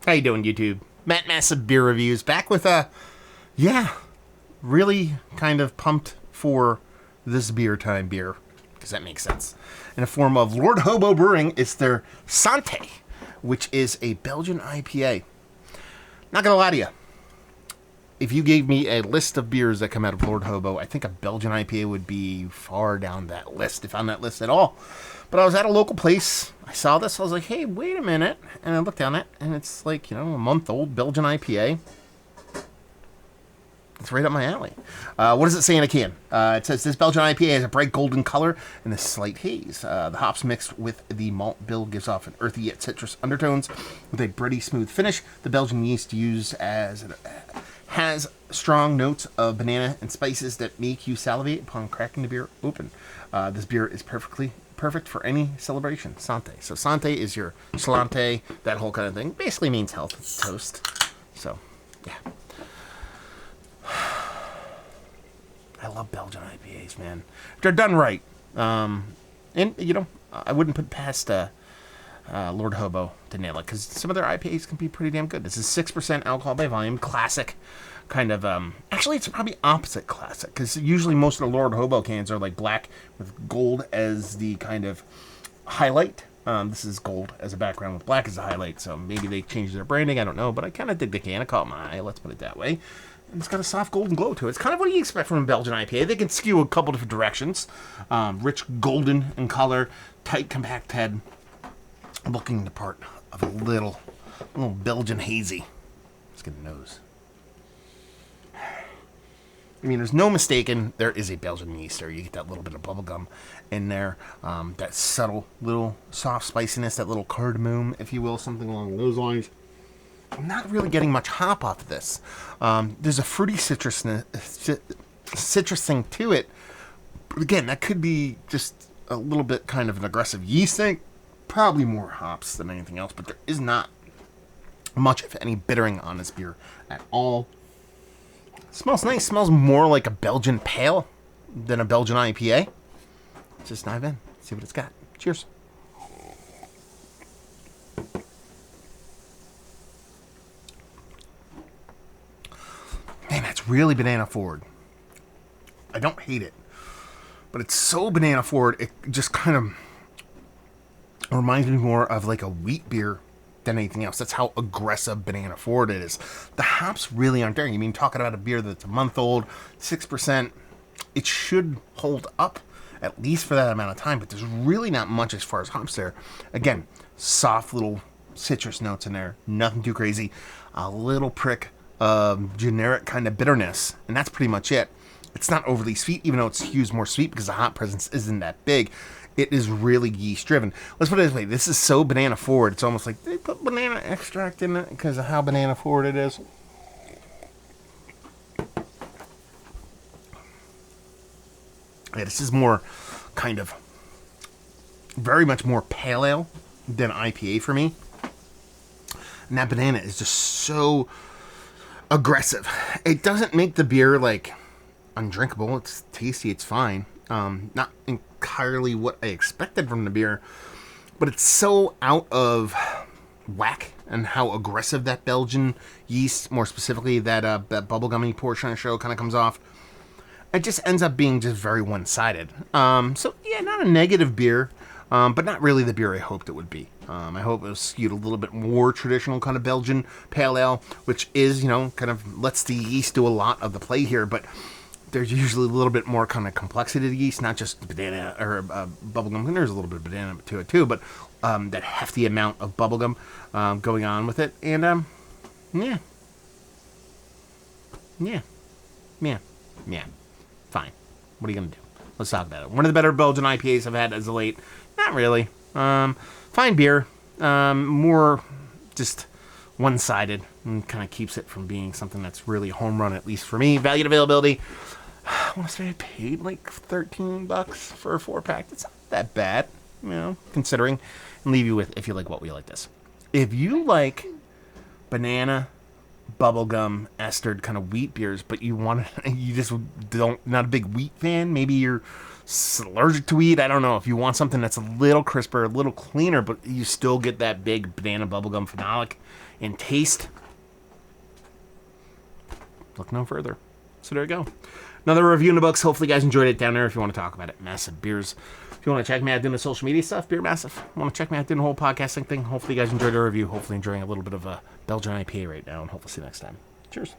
How you doing, YouTube? Matt Massive Beer Reviews back with really kind of pumped for this beer time beer, because that makes sense. In the form of Lord Hobo Brewing, it's their Santé, which is a Belgian IPA. Not gonna lie to you, if you gave me a list of beers that come out of Lord Hobo, I think a Belgian IPA would be far down that list, if on that list at all. But I was at a local place, I saw this, I was like, hey, wait a minute, and I looked down it, and it's like, a month-old Belgian IPA. It's right up my alley. What does it say in a can? It says, this Belgian IPA has a bright golden color and a slight haze. The hops mixed with the malt bill gives off an earthy yet citrus undertones with a bready, smooth finish. The Belgian yeast used has strong notes of banana and spices that make you salivate upon cracking the beer open. This beer is perfect for any celebration. Santé. So Santé is your Salante, that whole kind of thing. Basically means health toast. So, yeah. I love Belgian IPAs, man. They're done right. And, I wouldn't put past Lord Hobo to nail it, because some of their IPAs can be pretty damn good. This is 6% alcohol by volume, classic kind of, actually it's probably opposite classic, because usually most of the Lord Hobo cans are like black with gold as the kind of highlight. This is gold as a background with black as a highlight, so maybe they changed their branding, I don't know, but I kind of dig the can. It caught my eye, let's put it that way. And it's got a soft golden glow to it. It's kind of what you expect from a Belgian IPA. They can skew a couple different directions. Rich golden in color, tight compact head, looking the part of a little Belgian hazy. Let's get a nose. I mean, there's no mistaking there is a Belgian yeast there. You get that little bit of bubblegum in there. That subtle little soft spiciness, that little cardamom, if you will, something along those lines. I'm not really getting much hop off of this. There's a fruity citrus thing to it. But again, that could be just a little bit kind of an aggressive yeast thing. Probably more hops than anything else, but there is not much, if any, bittering on this beer at all. It smells nice. It smells more like a Belgian pale than a Belgian IPA. Let's just dive in, see what it's got. Cheers. Man, that's really banana forward. I don't hate it, but it's so banana forward, it just kind of reminds me more of like a wheat beer than anything else. That's how aggressive banana forward it is. The hops really aren't there. You mean talking about a beer that's a month old, 6%, it should hold up at least for that amount of time, but there's really not much as far as hops there. Again, soft little citrus notes in there, nothing too crazy. A little prick of generic kind of bitterness, and that's pretty much it. It's not overly sweet, even though it's skewed more sweet because the hop presence isn't that big. It is really yeast driven. Let's put it this way. This is so banana forward. It's almost like they put banana extract in it because of how banana forward it is. Yeah, this is more kind of very much more pale ale than IPA for me. And that banana is just so aggressive. It doesn't make the beer like undrinkable. It's tasty. It's fine. Not entirely what I expected from the beer, but it's so out of whack and how aggressive that Belgian yeast, more specifically that bubblegummy portion of the show, kind of comes off. It just ends up being just very one-sided. So yeah, not a negative beer, but not really the beer I hoped it would be. I hope it was skewed a little bit more traditional kind of Belgian pale ale, which is, kind of lets the yeast do a lot of the play here, but there's usually a little bit more kind of complexity to the yeast, not just banana or bubblegum. And there's a little bit of banana to it too, but that hefty amount of bubblegum going on with it. And yeah. Fine. What are you going to do? Let's talk about it. One of the better Belgian IPAs I've had as of late. Not really. Fine beer. More just one-sided, and kind of keeps it from being something that's really a home run, at least for me. Value and availability. I want to say I paid like $13 for a 4-pack. It's not that bad, considering. And leave you with, if you like what we like this. If you like banana, bubblegum estered kind of wheat beers, but you just don't, not a big wheat fan. Maybe you're allergic to wheat. I don't know. If you want something that's a little crisper, a little cleaner, but you still get that big banana bubblegum phenolic in taste, look no further. So there you go. Another review in the books. Hopefully you guys enjoyed it down there. If you want to talk about it, Massive Beers. If you want to check me out doing the social media stuff, Beer Massive. Want to check me out doing the whole podcasting thing. Hopefully you guys enjoyed the review. Hopefully enjoying a little bit of a Belgian IPA right now. And hopefully see you next time. Cheers.